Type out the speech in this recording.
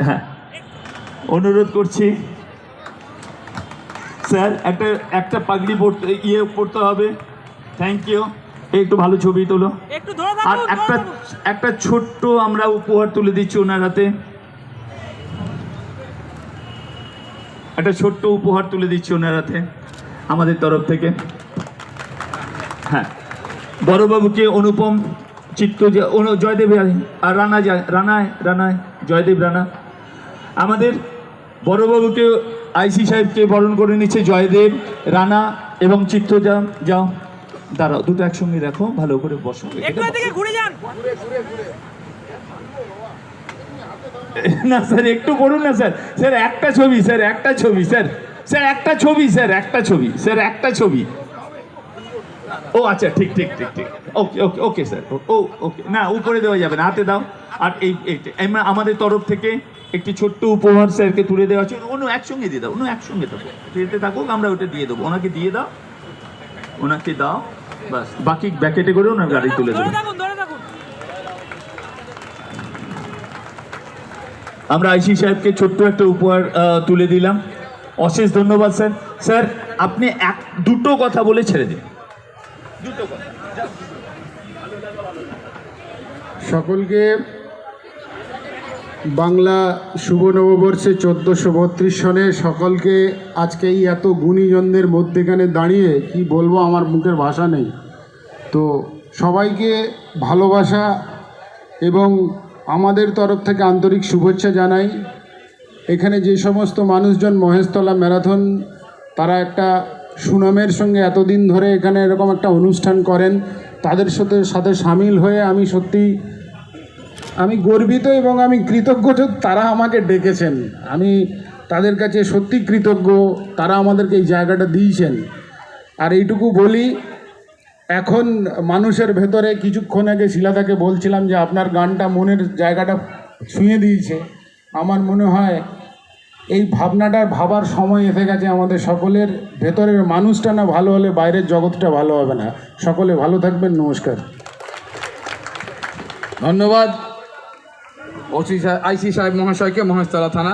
হ্যাঁ, অনুরোধ করছি স্যার, একটা পাগড়ি পড়তে হবে। Thank you. একটু ভালো ছবি তোলো। আর একটা ছোট্ট আমরা উপহার তুলে দিচ্ছি ওনার হাতে, একটা ছোট্ট উপহার তুলে দিচ্ছি ওনার হাতে আমাদের তরফ থেকে। হ্যাঁ, বড়বাবুকে অনুপম চিত্ত, জয়দেব আর রানায় জয়দেব রানা, আমাদের বড়বাবুকে আইসি সাহেবকে বরণ করে নিচ্ছে জয়দেব রানা এবং চিত্ত। যাও দাঁড়াও, দুটো একসঙ্গে রাখো, ভালো করে বসো। না স্যার, একটু করুন না স্যার। স্যার একটা ছবি, স্যার একটা ছবি, স্যার স্যার একটা ছবি, স্যার একটা ছবি, স্যার একটা ছবি। ও আচ্ছা, ঠিক ঠিক ঠিক ঠিক, ওকে ওকে ওকে স্যার, ও ওকে। না, উপরে দেওয়া যাবে না, হাতে দাও। আর আমাদের তরফ থেকে একটি ছোট্ট উপহার স্যারকে তুলে দেওয়া হচ্ছে। অন্য একসঙ্গে দিয়ে দাও, অন্য একসঙ্গে থাকুক, যেতে থাকুক, আমরা ওটা দিয়ে দেবো। ওনাকে দিয়ে দাও, ওনাকে দাও, বাস। বাকি ব্যাকেটে করে ওনার গাড়ি তুলে দেবো। আমরা আইসি সাহেবকে ছোট্ট একটা উপহার তুলে দিলাম। অশেষ ধন্যবাদ স্যার। স্যার আপনি দুটো কথা বলে ছেড়ে দিন, দুটো কথা। সকলকে বাংলা শুভ নববর্ষে 1432 সনে সকলকে আজকে এই এত গুণীজনদের মধ্যেখানে দাঁড়িয়ে কি বলবো, আমার মুখের ভাষা নেই। তো সবাইকে ভালোবাসা এবং আমাদের তরফ থেকে আন্তরিক শুভেচ্ছা জানাই। এখানে যে সমস্ত মানুষজন মহেশতলা ম্যারাথন, তারা একটা সুনামের সঙ্গে এতদিন ধরে এখানে এরকম একটা অনুষ্ঠান করেন, তাদের সাথে সামিল হয়ে আমি গর্বিত এবং আমি কৃতজ্ঞ যে তারা আমাকে ডেকেছেন। আমি তাদের কাছে সত্যি কৃতজ্ঞ, তারা আমাদেরকে এই জায়গাটা দিয়েছেন। আর এইটুকু বলি, এখন মানুষের ভেতরে কিছুক্ষণ আগে শিলাদাকে বলছিলাম যে আপনার গানটা মনের জায়গাটা ছুঁয়ে দিয়েছে। আমার মনে হয় এই ভাবনাটার ভাবার সময় এসে গেছে আমাদের সকলের। ভেতরের মানুষটা না ভালো হলে বাইরের জগৎটা ভালো হবে না। সকলে ভালো থাকবেন, নমস্কার। ধন্যবাদ আইসি সাহেব মহাশয়কে, মহেশতলা থানা।